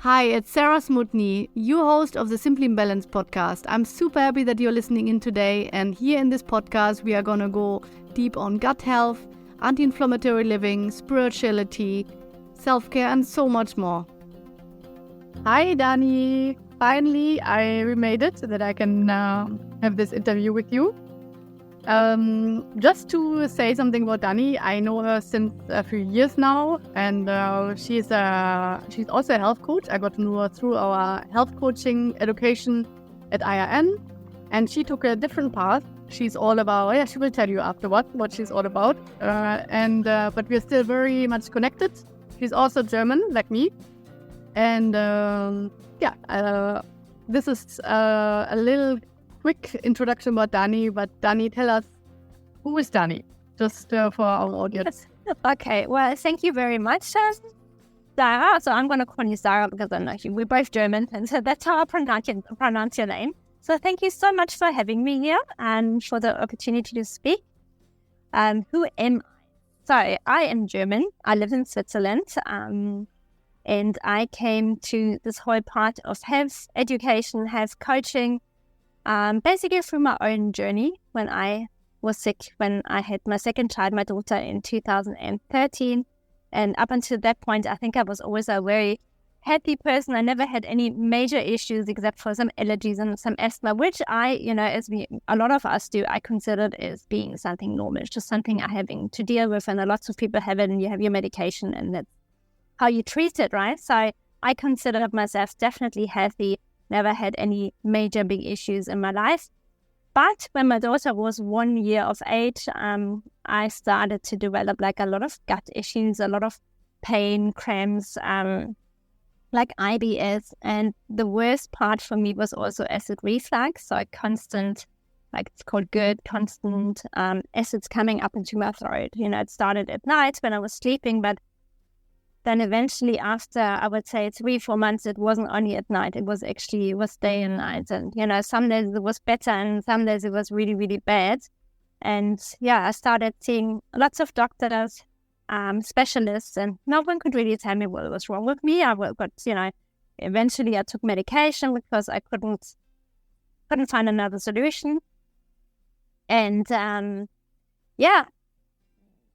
Hi, it's Sarah SMUTNY, your host of the Simply Balanced podcast. I'm super happy that you're listening in today, and here in this podcast we are going to go deep on gut health, anti-inflammatory living, spirituality, self-care and so much more. Hi Dani, finally I made it so that I can have this interview with you. Just to say something about Dani, I know her since a few years now, and she's also a health coach. I got to know her through our health coaching education at IRN, and she took a different path. She's all about, she will tell you afterward what she's all about, but we're still very much connected. She's also German, like me, and this is a little quick introduction about Dani, but Dani, tell us, who is Dani? Just for our audience. Okay, well, thank you very much, Sarah. So I'm going to call you Sarah because I know we're both German, and so that's how I pronounce your name. So thank you so much for having me here and for the opportunity to speak. Who am I? So I am German. I live in Switzerland, and I came to this whole part of health education, health coaching, basically through my own journey when I was sick, when I had my second child, my daughter, in 2013. And up until that point, I think I was always a very healthy person. I never had any major issues except for some allergies and some asthma, which a lot of us do, I considered as being something normal. It's just something I'm having to deal with, and lots of people have it, and you have your medication, and that's how you treat it, right? So I considered myself definitely healthy. Never had any major big issues in my life. But when my daughter was 1 year of age, I started to develop like a lot of gut issues, a lot of pain, cramps, like IBS. And the worst part for me was also acid reflux. So constant, like it's called GERD, constant acids coming up into my throat. It started at night when I was sleeping, but then eventually after, I would say 3-4 months, it wasn't only at night. It was day and night. And, some days it was better and some days it was really, really bad. And I started seeing lots of doctors, specialists, and no one could really tell me what was wrong with me. Eventually I took medication because I couldn't find another solution. And,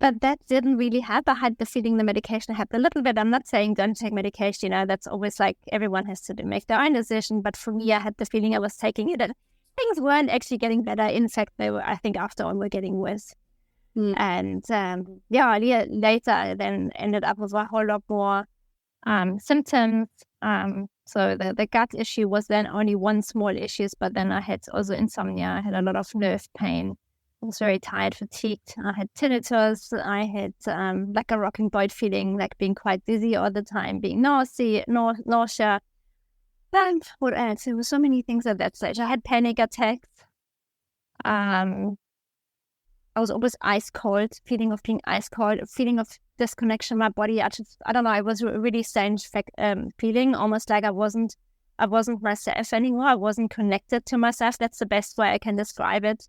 but that didn't really help. I had the feeling the medication helped a little bit. I'm not saying don't take medication, that's always like everyone has to make their own decision. But for me, I had the feeling I was taking it and things weren't actually getting better. In fact, they were, I think, after on were getting worse. And later I then ended up with a whole lot more symptoms. So the gut issue was then only one small issue, but then I had also insomnia. I had a lot of nerve pain. I was very tired, fatigued. I had tinnitus. I had like a rocking boat feeling, like being quite dizzy all the time, being nausea. And what else? There were so many things at that stage. I had panic attacks. I was always ice cold, feeling of being ice cold, feeling of disconnection in my body. I don't know. It was a really strange feeling, almost like I wasn't myself anymore. I wasn't connected to myself. That's the best way I can describe it.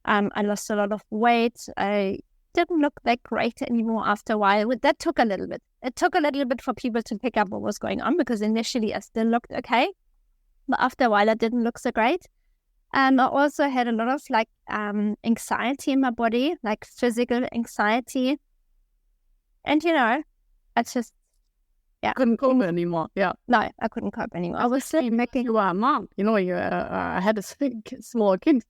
I lost a lot of weight. I didn't look that great anymore after a while. That took a little bit. It took a little bit for people to pick up what was going on, because initially I still looked okay. But after a while, I didn't look so great. And I also had a lot of anxiety in my body, like physical anxiety. And, I just, couldn't cope anymore. Yeah. No, I couldn't cope anymore. I was still making... You were a mom. You had a small kid.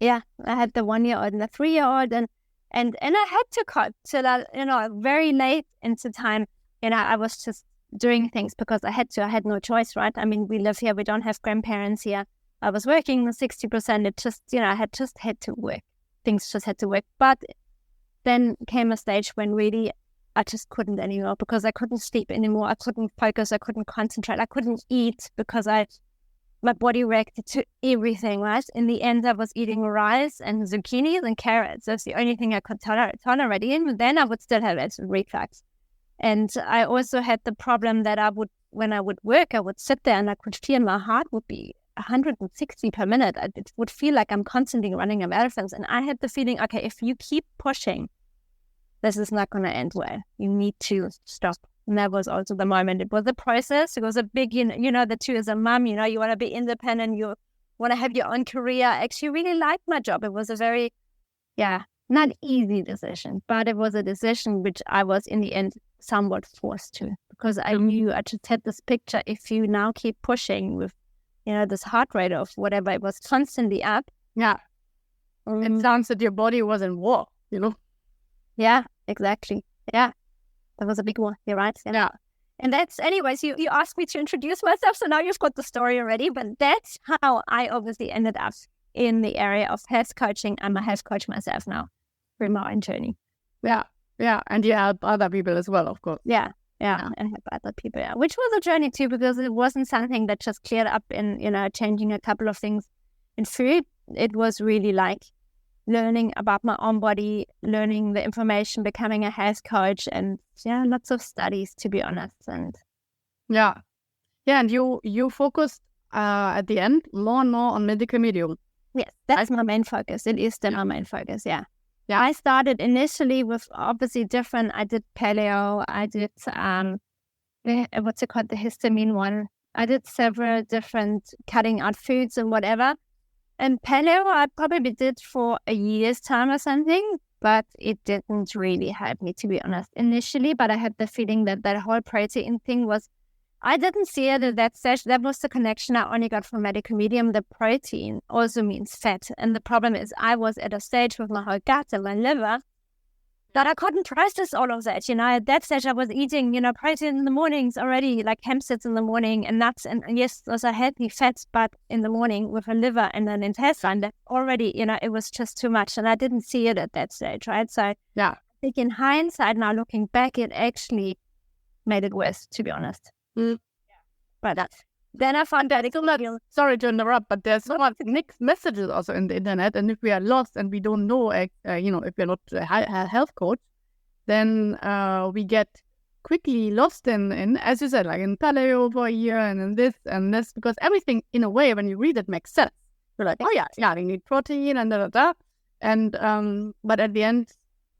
Yeah, I had the 1-year-old and the 3-year-old, and I had to cope till very late into time. I was just doing things because I had to. I had no choice, right? I mean, we live here. We don't have grandparents here. I was working 60%. It just, I had to work. Things just had to work. But then came a stage when really I just couldn't anymore, because I couldn't sleep anymore. I couldn't focus. I couldn't concentrate. I couldn't eat because my body reacted to everything, right? In the end, I was eating rice and zucchinis and carrots. That's the only thing I could tolerate. And then I would still have acid reflux. And I also had the problem that when I would work, I would sit there and I could feel my heart would be 160 per minute. It would feel like I'm constantly running a marathon. And I had the feeling, okay, if you keep pushing, this is not going to end well. You need to stop. And that was also the moment. It was a process. It was a big, the two as a mom, you want to be independent. You want to have your own career. I actually really liked my job. It was a very, not easy decision, but it was a decision which I was in the end somewhat forced to, because I knew I just had this picture. If you now keep pushing with, this heart rate of whatever, it was constantly up. Yeah. It sounds that your body was in war, Yeah, exactly. Yeah. That was a big one. You're right. Yeah. And that's, anyways, you asked me to introduce myself, so now you've got the story already. But that's how I obviously ended up in the area of health coaching. I'm a health coach myself now through my own journey. Yeah. Yeah. And you help other people as well, of course. Yeah. And help other people. Yeah. Which was a journey too, because it wasn't something that just cleared up in, changing a couple of things in food. It was really like learning about my own body, learning the information, becoming a health coach, and lots of studies, to be honest. And and you focused at the end more and more on medical medium. Yes, that's my main focus. It is still my main focus. Yeah. I started initially with obviously different. I did paleo. I did what's it called, the histamine one. I did several different cutting out foods and whatever. And paleo, I probably did for a year's time or something, but it didn't really help me, to be honest, initially. But I had the feeling that whole protein thing was, I didn't see it at that stage. That was the connection I only got from medical medium. The protein also means fat. And the problem is I was at a stage with my whole gut and my liver that I couldn't process all of that. At that stage I was eating, protein in the mornings already, like hemp seeds in the morning and nuts. And yes, those are healthy fats, but in the morning with a liver and an intestine, that already, it was just too much. And I didn't see it at that stage, right? So I think in hindsight, now looking back, it actually made it worse, to be honest. But then I found that sorry to interrupt, but there's so much mixed messages also in the internet, and if we are lost and we don't know, if we're not a health coach, then we get quickly lost in, as you said, like in paleo for a year and in this and this, because everything in a way when you read it makes sense. You're like, oh yeah, we need protein and da. And but at the end,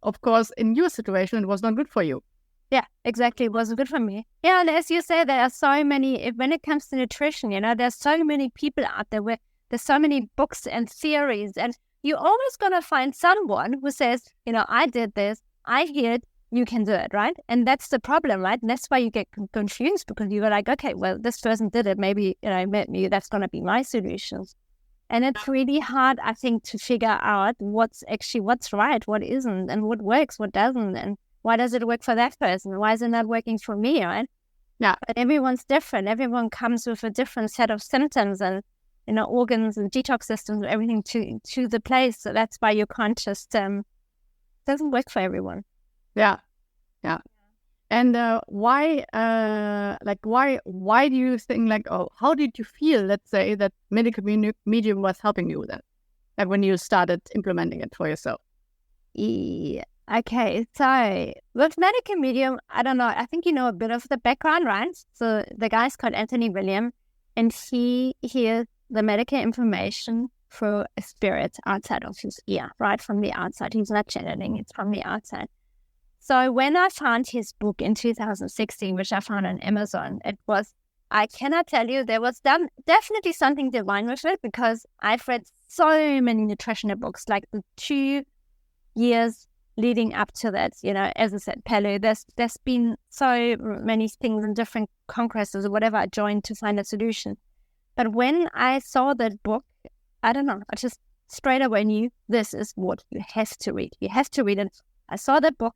of course, in your situation, it was not good for you. Yeah, exactly. It wasn't good for me. Yeah, and as you say, there are so many, when it comes to nutrition, there's so many people out there where there's so many books and theories, and you're always going to find someone who says, I did this, I healed, you can do it, right? And that's the problem, right? And that's why you get confused, because you're like, okay, well, this person did it. Maybe, maybe that's going to be my solutions. And it's really hard, I think, to figure out what's right, what isn't, and what works, what doesn't, and why does it work for that person? Why is it not working for me, right? Yeah. But everyone's different. Everyone comes with a different set of symptoms and, organs and detox systems, everything to the place. So that's why you can't just, doesn't work for everyone. Yeah. And why do you think, how did you feel, let's say, that medical medium was helping you with that? Like when you started implementing it for yourself? Yeah. Okay, so with medical medium, I don't know, I think you know a bit of the background, right? So the guy's called Anthony William, and he hears the medical information through a spirit outside of his ear, right from the outside. He's not channeling, it's from the outside. So when I found his book in 2016, which I found on Amazon, I cannot tell you, there was definitely something divine with it, because I've read so many nutritional books, like the 2 years leading up to that, as I said, paleo, there's been so many things in different congresses or whatever I joined to find a solution. But when I saw that book, I don't know, I just straight away knew this is what you have to read. You have to read it. I saw that book.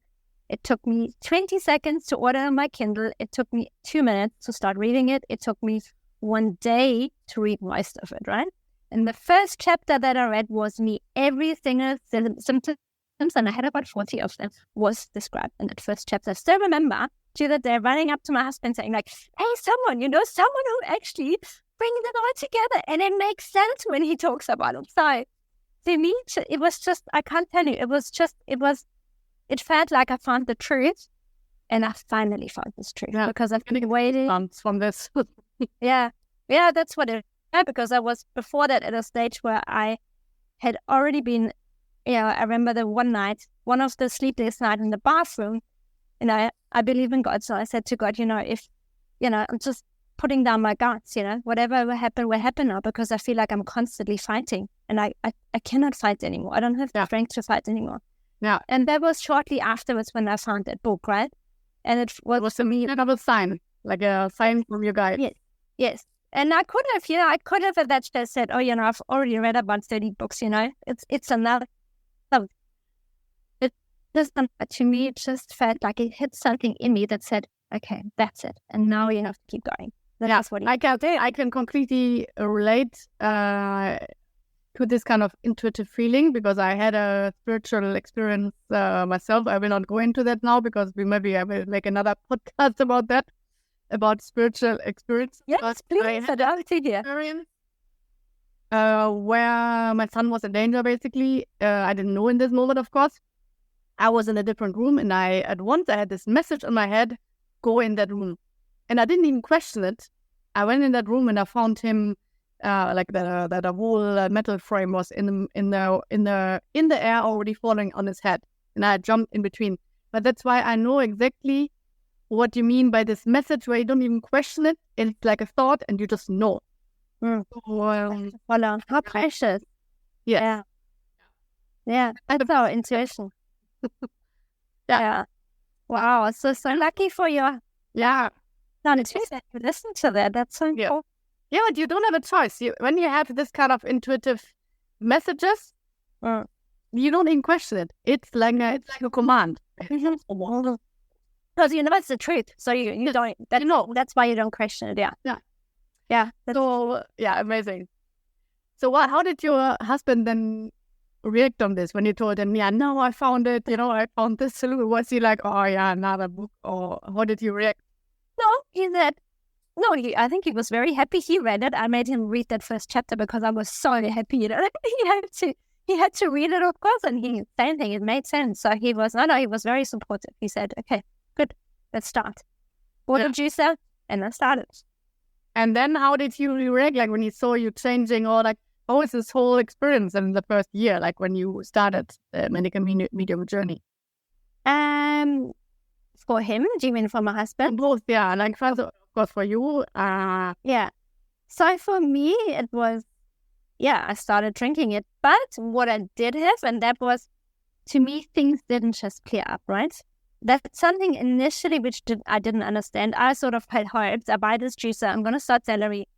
It took me 20 seconds to order on my Kindle. It took me 2 minutes to start reading it. It took me 1 day to read most of it, right? And the first chapter that I read was me, every single symptom, and I had about 40 of them, was described in that first chapter. I still remember to that day running up to my husband saying like, hey, someone who actually brings it all together. And it makes sense when he talks about it. So to me, it was just, I can't tell you, it felt like I found the truth, and I finally found this truth, because I've been waiting from this. Yeah, that's what it is, because I was before that at a stage where I had already been, I remember the one of the sleepless nights in the bathroom, I believe in God. So I said to God, if, I'm just putting down my guards, whatever will happen now, because I feel like I'm constantly fighting and I cannot fight anymore. I don't have the strength to fight anymore. Yeah. And that was shortly afterwards when I found that book, right? And it was for me another sign, like a sign from your guide. Yes. And I could have at that stage said, I've already read about 30 books, it's another. So it doesn't, but to me, it just felt like it hit something in me that said, okay, that's it. And now you have to keep going. That's what I can completely relate to this kind of intuitive feeling, because I had a spiritual experience myself. I will not go into that now, because I will make another podcast about that, about spiritual experience. Yes, please. I'd love to hear. Where my son was in danger, basically. I didn't know in this moment, of course. I was in a different room, and at once I had this message in my head, go in that room. And I didn't even question it. I went in that room and I found him, like that a whole metal frame was in the air, already falling on his head, and I jumped in between. But that's why I know exactly what you mean by this message, where you don't even question it. It's like a thought, and you just know. Voila, how precious. Yeah. That's our intuition. Yeah. Wow, so lucky for you. Yeah. Intuition. You listen to that. That's so cool. Yeah, but you don't have a choice. When you have this kind of intuitive messages, you don't even question it. It's like a command. Because it's the truth. So you don't. That's why you don't question it. Yeah. So amazing. So how did your husband then react on this when you told him, no, I found it, I found this solution? Was he like, oh yeah, another book? Or how did you react? No, he said, no, I think he was very happy. He read it. I made him read that first chapter because I was so happy. He had to read it, of course, and same thing, it made sense. So he was very supportive. He said, okay, good, let's start. What did you say? And I started. And then how did you react, like when he saw you changing, or like, how was this whole experience in the first year, like when you started the medical medium journey? For him, do you mean for my husband? Both, yeah. Like first, of course, for you. Yeah. So for me, it was, I started drinking it. But what I did have, and that was, to me, things didn't just clear up, right? That's something initially which I didn't understand. I sort of had hopes. I buy this juicer, I'm going to start celery,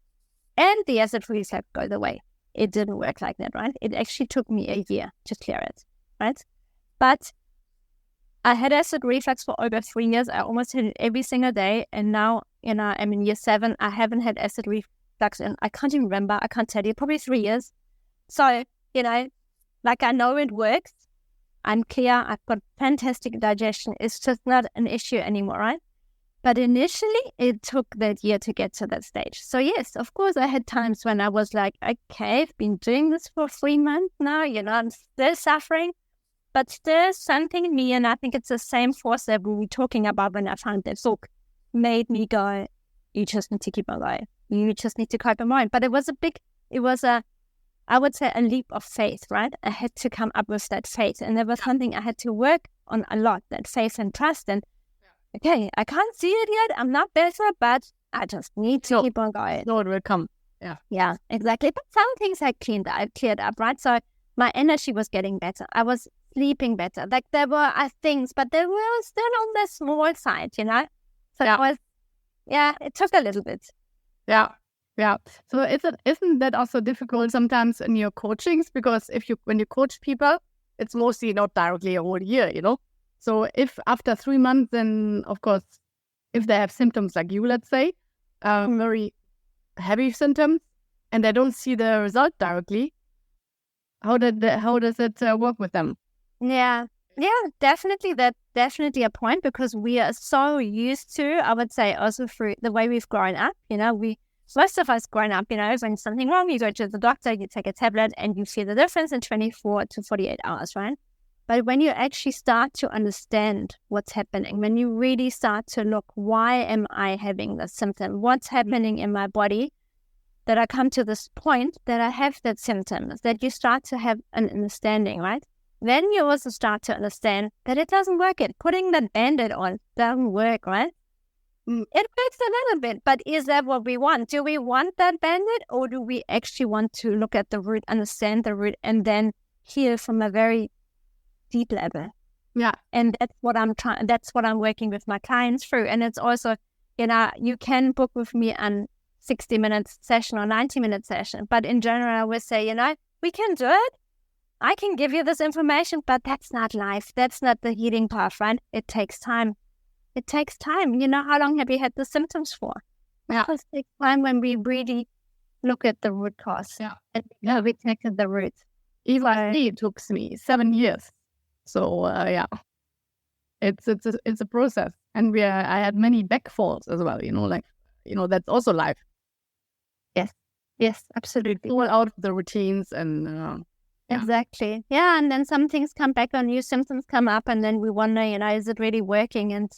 and the acid reflux goes away. It didn't work like that, right? It actually took me a year to clear it, right? But I had acid reflux for over 3 years. I almost had it every single day. And now, I'm in year 7. I haven't had acid reflux and I can't even remember. I can't tell you, probably 3 years. So, like I know it works. I'm clear. I've got fantastic digestion. It's just not an issue anymore, right? But initially, it took that year to get to that stage. So yes, of course, I had times when I was like, okay, I've been doing this for 3 months now. I'm still suffering. But there's something in me, and I think it's the same force that we were talking about when I found that book, made me go, you just need to keep on going. You just need to keep on going. But I would say a leap of faith, right? I had to come up with that faith. And there was something I had to work on a lot, that faith and trust. And okay, I can't see it yet. I'm not better, but I just need to keep on going. No, it will come. Yeah, exactly. But some things I cleared up, right? So my energy was getting better. I was sleeping better. Like there were things, but they were still on the small side, So it was, it took a little bit. Yeah. So isn't that also difficult sometimes in your coachings? Because when you coach people, it's mostly not directly a whole year, So if after 3 months, then of course, if they have symptoms like you, let's say, very heavy symptoms, and they don't see the result directly, how does it work with them? Yeah, definitely. That's definitely a point, because we are so used to, I would say, also through the way we've grown up. Most of us grown up, when something wrong, you go to the doctor, you take a tablet, and you see the difference in 24 to 48 hours, right? But when you actually start to understand what's happening, when you really start to look, why am I having this symptom? What's happening in my body that I come to this point that I have that symptom, that you start to have an understanding, right? then you also start to understand that it doesn't work. Putting that band-aid on doesn't work, right? It works a little bit, but is that what we want? Do we want that band-aid, or do we actually want to look at the root, understand the root, and then heal from a very deep level? Yeah. And that's what I'm trying. That's what I'm working with my clients through. And it's also, you can book with me a 60-minute session or 90-minute session. But in general, I would say, we can do it. I can give you this information, but that's not life. That's not the healing path, right? It takes time. It takes time. How long have you had the symptoms for? Yeah. It takes time when we really look at the root cause. Yeah. And we take at the root. Even it took me 7 years. So it's a process, and I had many back falls as well. That's also life. Yes, absolutely. All out of the routines and exactly. Yeah, and then some things come back or new symptoms come up, and then we wonder, is it really working? And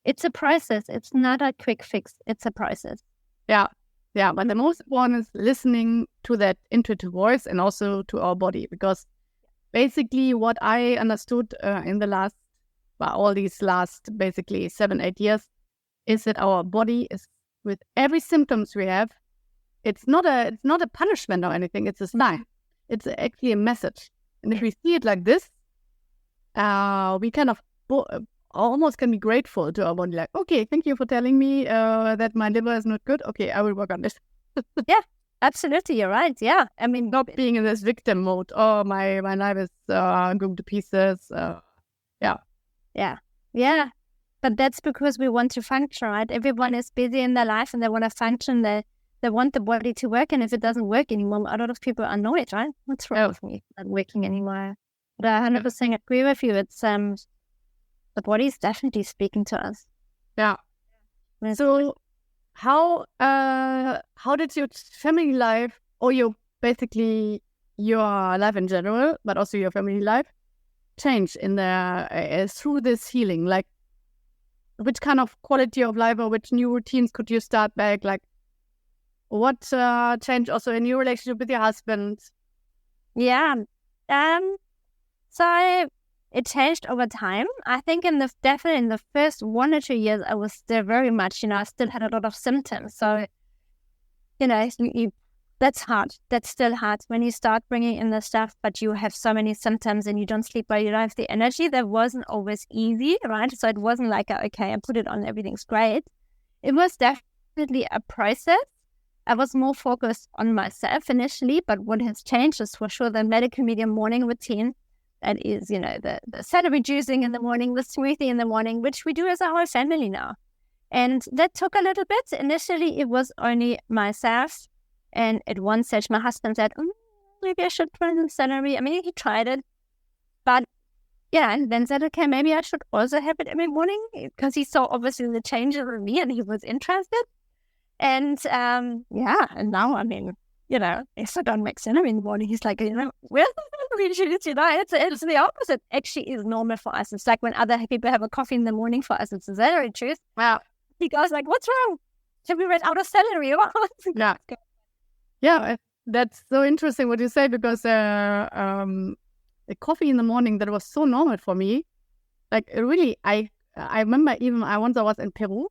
it's a process. It's not a quick fix. It's a process. Yeah. But the most important is listening to that intuitive voice and also to our body, because basically what I understood in the all these last basically 7-8 years is that our body is, with every symptoms we have, it's not a punishment or anything. It's a sign. It's actually a message. And if we see it like this, we kind of almost can be grateful to our body. Like, okay, thank you for telling me that my liver is not good. Okay, I will work on this. Yeah, absolutely. You're right. Yeah. I mean, not being in this victim mode. Oh, my life is going to pieces. Yeah. But that's because we want to function, right? Everyone is busy in their life and they want to function. They want the body to work. And if it doesn't work anymore, a lot of people are annoyed, right? What's wrong with me? It's not working anymore. But I 100% agree with you. It's the body is definitely speaking to us. Yeah. So how did your family life, or your life in general, but also your family life, change in through this healing? Like, which kind of quality of life or which new routines could you start back? Like, what changed also in your relationship with your husband? Yeah. So it changed over time. I think definitely in the first 1 or 2 years, I was still very much, I still had a lot of symptoms. So, that's hard. That's still hard when you start bringing in the stuff, but you have so many symptoms and you don't sleep well, you don't have the energy. That wasn't always easy, right? So it wasn't like, okay, I put it on, everything's great. It was definitely a process. I was more focused on myself initially, but what has changed is for sure the medical medium morning routine. That is, the celery juicing in the morning, the smoothie in the morning, which we do as a whole family now. And that took a little bit. Initially, it was only myself. And at one stage, my husband said, maybe I should try the celery. I mean, he tried it. But yeah, and then said, okay, maybe I should also have it every morning, because he saw obviously the changes in me and he was interested. And and now, I mean, if I don't make celery in the morning, he's like, well, it's the opposite. Actually, is normal for us. It's like when other people have a coffee in the morning, for us, it's a celery juice. Wow. He goes like, what's wrong? Have we run out of celery? Yeah, that's so interesting what you say, because the coffee in the morning, that was so normal for me. Like, really, I remember even I was in Peru,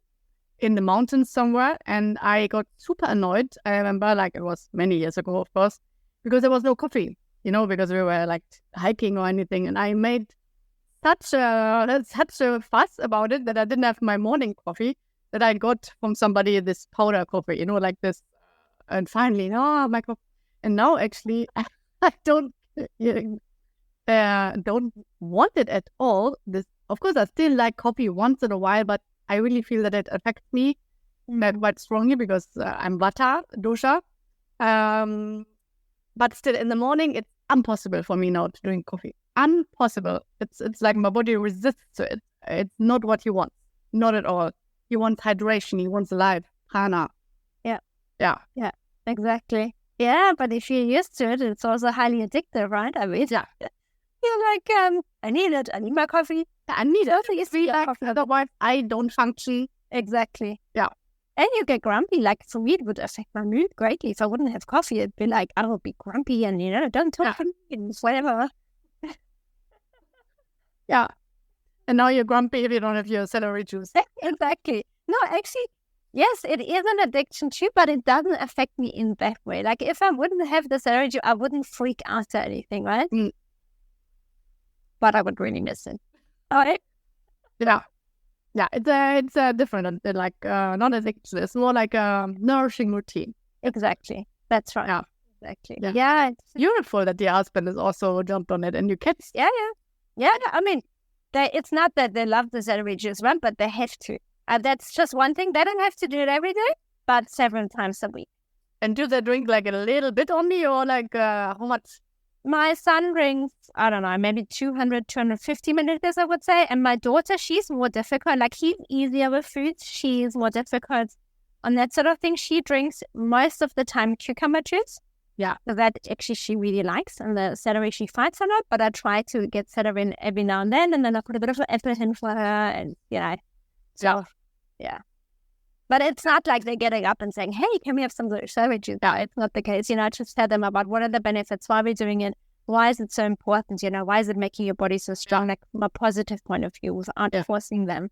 in the mountains somewhere, and I got super annoyed. I remember, like, it was many years ago, of course, because there was no coffee, because we were like hiking or anything, and I made such a fuss about it that I didn't have my morning coffee, that I got from somebody this powder coffee, like this, and finally, my coffee, and now actually I don't want it at all. This, of course, I still like coffee once in a while, but I really feel that it affects me quite strongly, because I'm Vata dosha. But still, in the morning, it's impossible for me now to drink coffee. Impossible. It's like my body resists to it. It's not what you want. Not at all. You want hydration. You want life, prana. Yeah. Exactly. Yeah, but if you're used to it, it's also highly addictive, right? I mean, Yeah. You're like, I need it. I need my coffee. I need it. It's like, Otherwise, I don't function. Exactly. Yeah. And you get grumpy. Like, for me, it would affect my mood greatly. If I wouldn't have coffee, it'd be like, I would be grumpy and, don't talk to me and whatever. Yeah. And now you're grumpy if you don't have your celery juice. Exactly. No, actually, yes, it is an addiction too, but it doesn't affect me in that way. Like if I wouldn't have the celery juice, I wouldn't freak out or anything, right? But I would really miss it. All right. Yeah. Yeah, it's a different, like not addiction. It's more like a nourishing routine. Exactly. That's right. Yeah. Exactly. Yeah. Yeah. It's beautiful that your husband is also jumped on it and your kids. Yeah. I mean, it's not that they love the celery juice, right? But they have to. That's just one thing. They don't have to do it every day, but several times a week. And do they drink like a little bit only, or like how much? My son drinks, I don't know, maybe 200, 250 milliliters, I would say. And my daughter, she's more difficult. Like, he's easier with foods. She's more difficult on that sort of thing. She drinks most of the time cucumber juice. Yeah. So that actually she really likes. And the celery she fights a lot. But I try to get celery in every now and then I put a bit of an apple in for her. And, So, yeah. But it's not like they're getting up and saying, hey, can we have some celery juice? No, it's not the case. I just tell them about what are the benefits, why are we doing it, why is it so important, why is it making your body so strong, like from a positive point of view, without forcing them.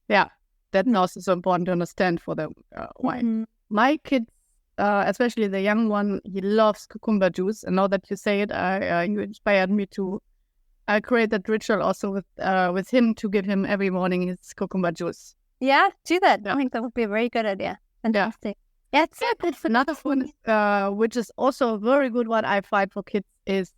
Yeah, that's also so important to understand for them why. Mm-hmm. My kids, especially the young one, he loves cucumber juice. And now that you say it, you inspired me to create that ritual also with him, to give him every morning his cucumber juice. Yeah, do that. Yeah. I think that would be a very good idea. Fantastic. Yeah, it's so good for another one, which is also a very good one I find for kids, is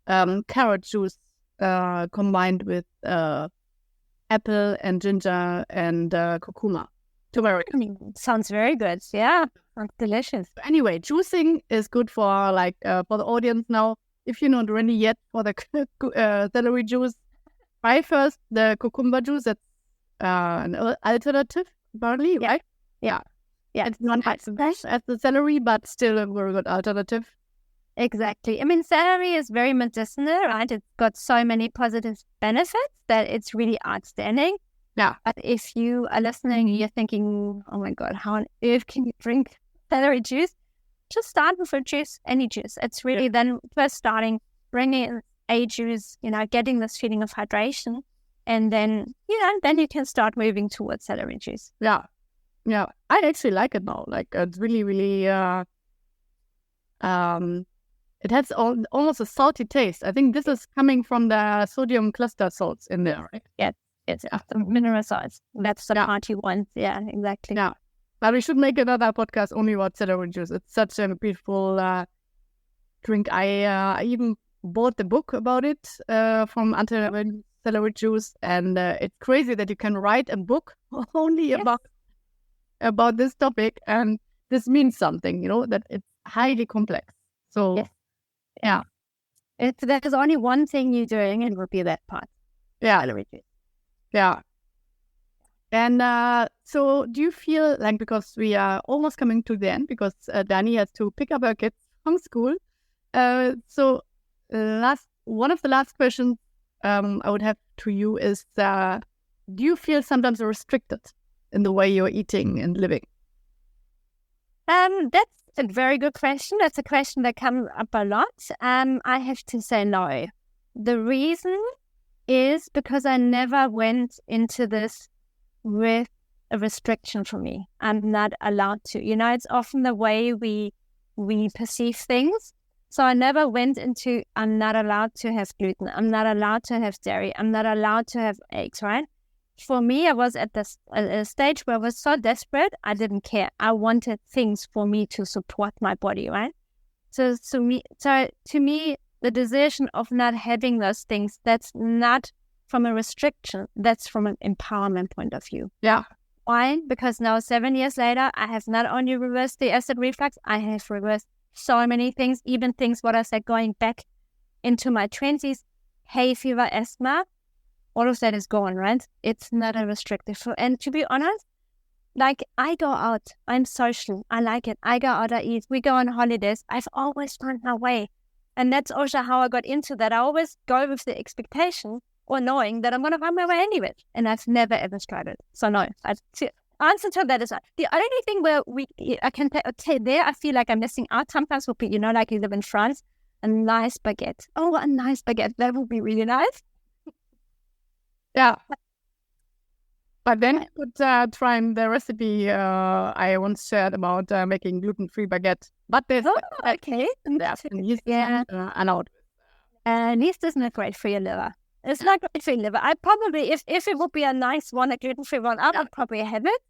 carrot juice combined with apple and ginger and curcuma. Turmeric. Sounds very good. Yeah, sounds delicious. Anyway, juicing is good for for the audience now. If you're not ready yet for the celery juice, try first the cucumber juice. That's an alternative, barley, right? Yeah. It's not as fresh as the celery, but still a very good alternative. Exactly. I mean, celery is very medicinal, right? It's got so many positive benefits that it's really outstanding. Yeah. But if you are listening, you're thinking, oh my God, how on earth can you drink celery juice? Just start with a juice, any juice. It's really then first starting, bringing in a juice, getting this feeling of hydration. And then, then you can start moving towards celery juice. Yeah. Yeah. I actually like it now. Like, it's really, really, it has almost a salty taste. I think this is coming from the sodium cluster salts in there, right? It's the mineral salts. That's the part you want. Yeah, exactly. Yeah. But we should make another podcast only about celery juice. It's such a beautiful drink. I even bought the book about it from celery juice, and it's crazy that you can write a book only about this topic, and this means something, that it's highly complex. So if there's only one thing you're doing, it would be that part. Celery juice. Yeah. And so do you feel like, because we are almost coming to the end, because Dani has to pick up her kids from school, so one of the last questions I would have to you is, do you feel sometimes restricted in the way you're eating and living? That's a very good question. That's a question that comes up a lot. I have to say no. The reason is because I never went into this with a restriction for me. I'm not allowed to. It's often the way we perceive things. So I never went into, I'm not allowed to have gluten, I'm not allowed to have dairy, I'm not allowed to have eggs, right? For me, I was at a stage where I was so desperate, I didn't care. I wanted things for me to support my body, right? So to me, the decision of not having those things, that's not from a restriction, that's from an empowerment point of view. Yeah. Why? Because now 7 years later, I have not only reversed the acid reflux, I have reversed so many things, even things, what I said, going back into my 20s, hay fever, asthma, all of that is gone, right? It's not a restrictive. And to be honest, like, I go out, I'm social, I like it. I go out, I eat, we go on holidays. I've always found my way. And that's also how I got into that. I always go with the expectation or knowing that I'm going to find my way anyway. And I've never ever tried it. So no, answer to that is the only thing where I can say there, I feel like I'm missing out sometimes would be, like you live in France, a nice baguette. Oh, a nice baguette. That would be really nice. Yeah. But then I could try the recipe I once shared about making gluten-free baguette. But there's okay. yeast allowed. Yeast is not great for your liver. It's not great for your liver. I probably, if it would be a nice one, a gluten-free one, I would probably have it.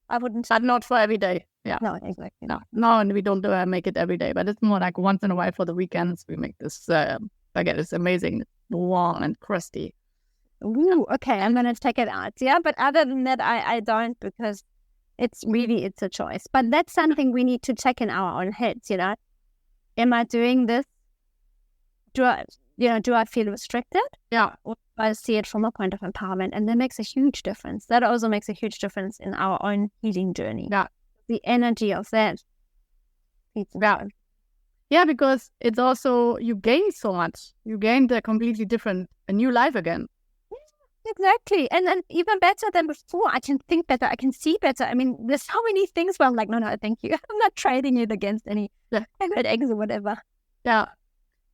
I wouldn't. But not for every day. Yeah. No, exactly. No, and we don't make it every day. But it's more like once in a while for the weekends. We make this baguette. It's amazing, warm and crusty. Ooh, okay. I'm gonna check it out. Yeah, but other than that, I don't, because it's a choice. But that's something we need to check in our own heads. Am I doing this? Do I feel restricted? Yeah. Or do I see it from a point of empowerment? And that makes a huge difference. That also makes a huge difference in our own healing journey. Yeah. The energy of that. Yeah, because it's also, you gain so much. You gained a new life again. Exactly. And even better than before. I can think better. I can see better. I mean, there's so many things where I'm like, no, thank you. I'm not trading it against any eggs or whatever. Yeah.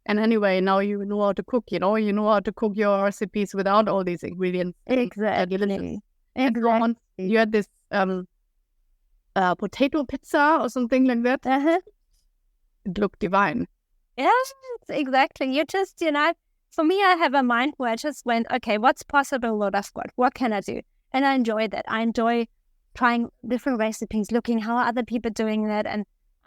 And anyway, now you know how to cook, you know how to cook your recipes without all these ingredients. Exactly. You had this potato pizza or something like that. It looked divine. Yes, exactly. You just, for me, I have a mind where I just went, okay, what's possible, Lord of God? What can I do? And I enjoy that. I enjoy trying different recipes, looking how other people are doing that. And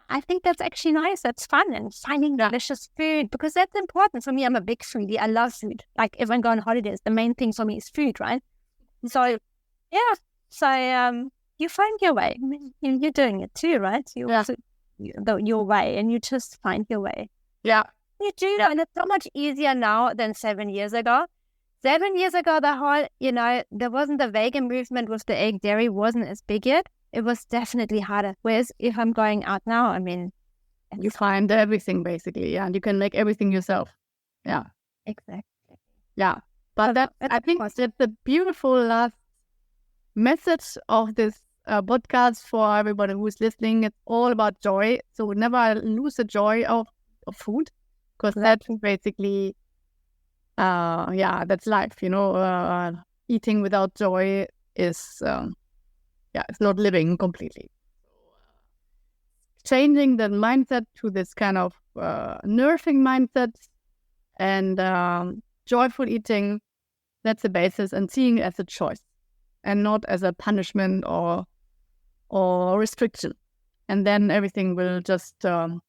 I think that's actually nice. That's fun. And finding delicious food, because that's important. For me, I'm a big foodie. I love food. Like if I go on holidays, the main thing for me is food, right? So, yeah. So you find your way. I mean, you're doing it too, right? Your way, and you just find your way. Yeah. You do, and it's so much easier now than 7 years ago. 7 years ago, the whole, there wasn't the vegan movement with the egg dairy wasn't as big yet. It was definitely harder. Whereas if I'm going out now, I mean, you find everything basically, and you can make everything yourself. Yeah, exactly. Yeah, but I think that's the beautiful last message of this podcast for everybody who's listening. It's all about joy. So never lose the joy of food, because that's basically, that's life. Eating without joy is, it's not living completely. Changing the mindset to this kind of nourishing mindset and joyful eating, that's the basis, and seeing it as a choice and not as a punishment or restriction. And then everything will just go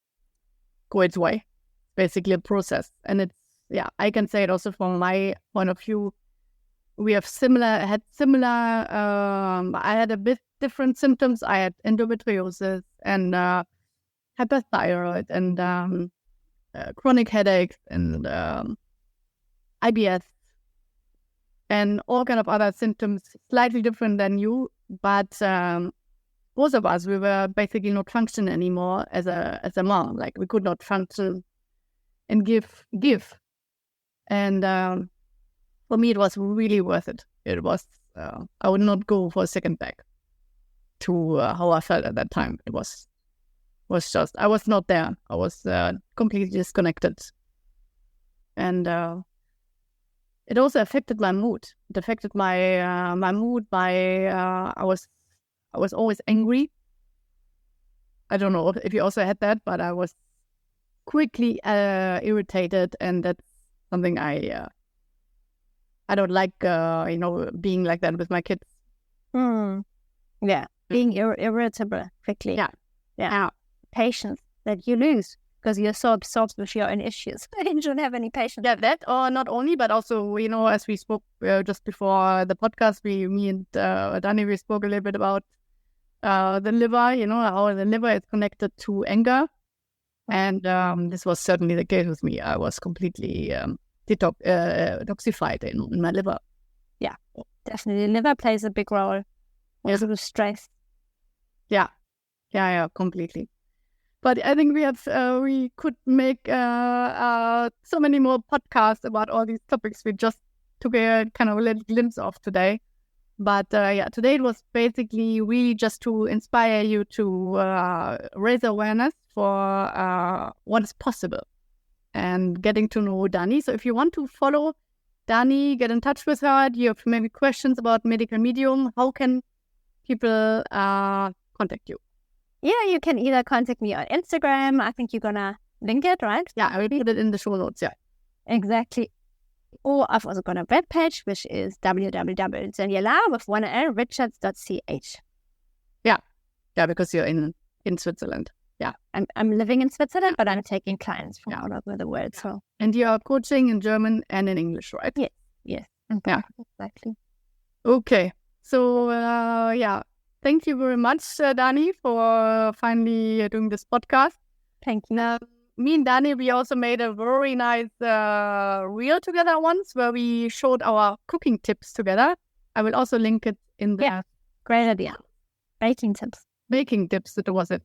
its way. Basically a process. And it's, I can say it also from my point of view. We have I had a bit different symptoms. I had endometriosis and hyperthyroid and chronic headaches and IBS and all kind of other symptoms, slightly different than you. But both of us, we were basically not functioning anymore as a mom. Like we could not function and give. And for me, it was really worth it. It was, I would not go for a second back to how I felt at that time. It was just, I was not there. I was completely disconnected. And it also affected my mood. It affected my mood. I was always angry. I don't know if you also had that, but I was quickly irritated, and that's something I don't like, being like that with my kids. Yeah, being irritable quickly. Yeah. Patience that you lose because you're so absorbed with your own issues. You don't have any patience. Yeah, that, or not only, but also, as we spoke just before the podcast, me and Dani, we spoke a little bit about the liver, how the liver is connected to anger. And this was certainly the case with me. I was completely detoxified in my liver. Yeah, definitely. Liver plays a big role. Also with stress. Yeah, completely. But I think we could make so many more podcasts about all these topics. We just took a kind of a little glimpse of today. But today it was basically really just to inspire you to raise awareness for what is possible and getting to know Dani. So if you want to follow Dani, get in touch with her? Do you have maybe questions about medical medium? How can people contact you? Yeah, you can either contact me on Instagram. I think you're going to link it, right? Yeah, I will put it in the show notes. Yeah. Exactly. Or I've also got a webpage, which is www.Daniela with one L, richards.ch. Yeah, because you're in Switzerland. Yeah. I'm living in Switzerland, but I'm taking clients from all over the world. So. And you are coaching in German and in English, right? Yes. Yeah. Exactly. Okay. So, thank you very much, Dani, for finally doing this podcast. Thank you. Me and Dani, we also made a very nice reel together once where we showed our cooking tips together. I will also link it in the... Yeah, great idea. Baking tips. Baking tips, that was it,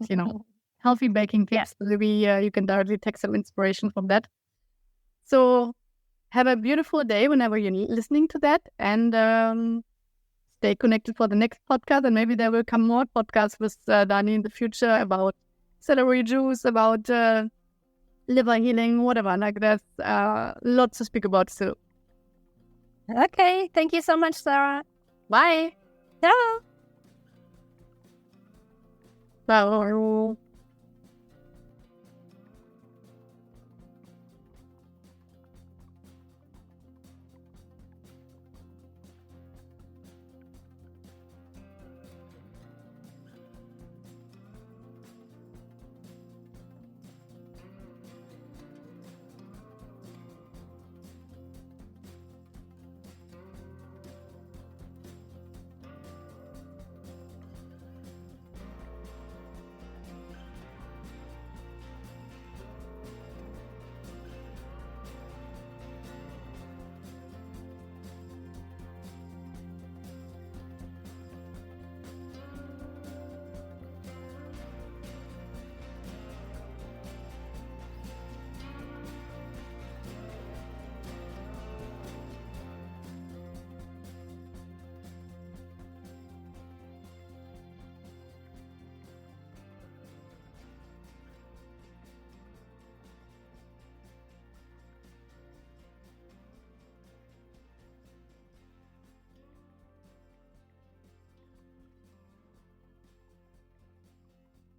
healthy baking tips. Yeah. Maybe you can directly take some inspiration from that. So have a beautiful day whenever you're listening to that, and stay connected for the next podcast. And maybe there will come more podcasts with Dani in the future about celery juice, about liver healing, whatever. Like there's lots to speak about still. Okay. Thank you so much, Sarah. Bye. Ciao. Ciao.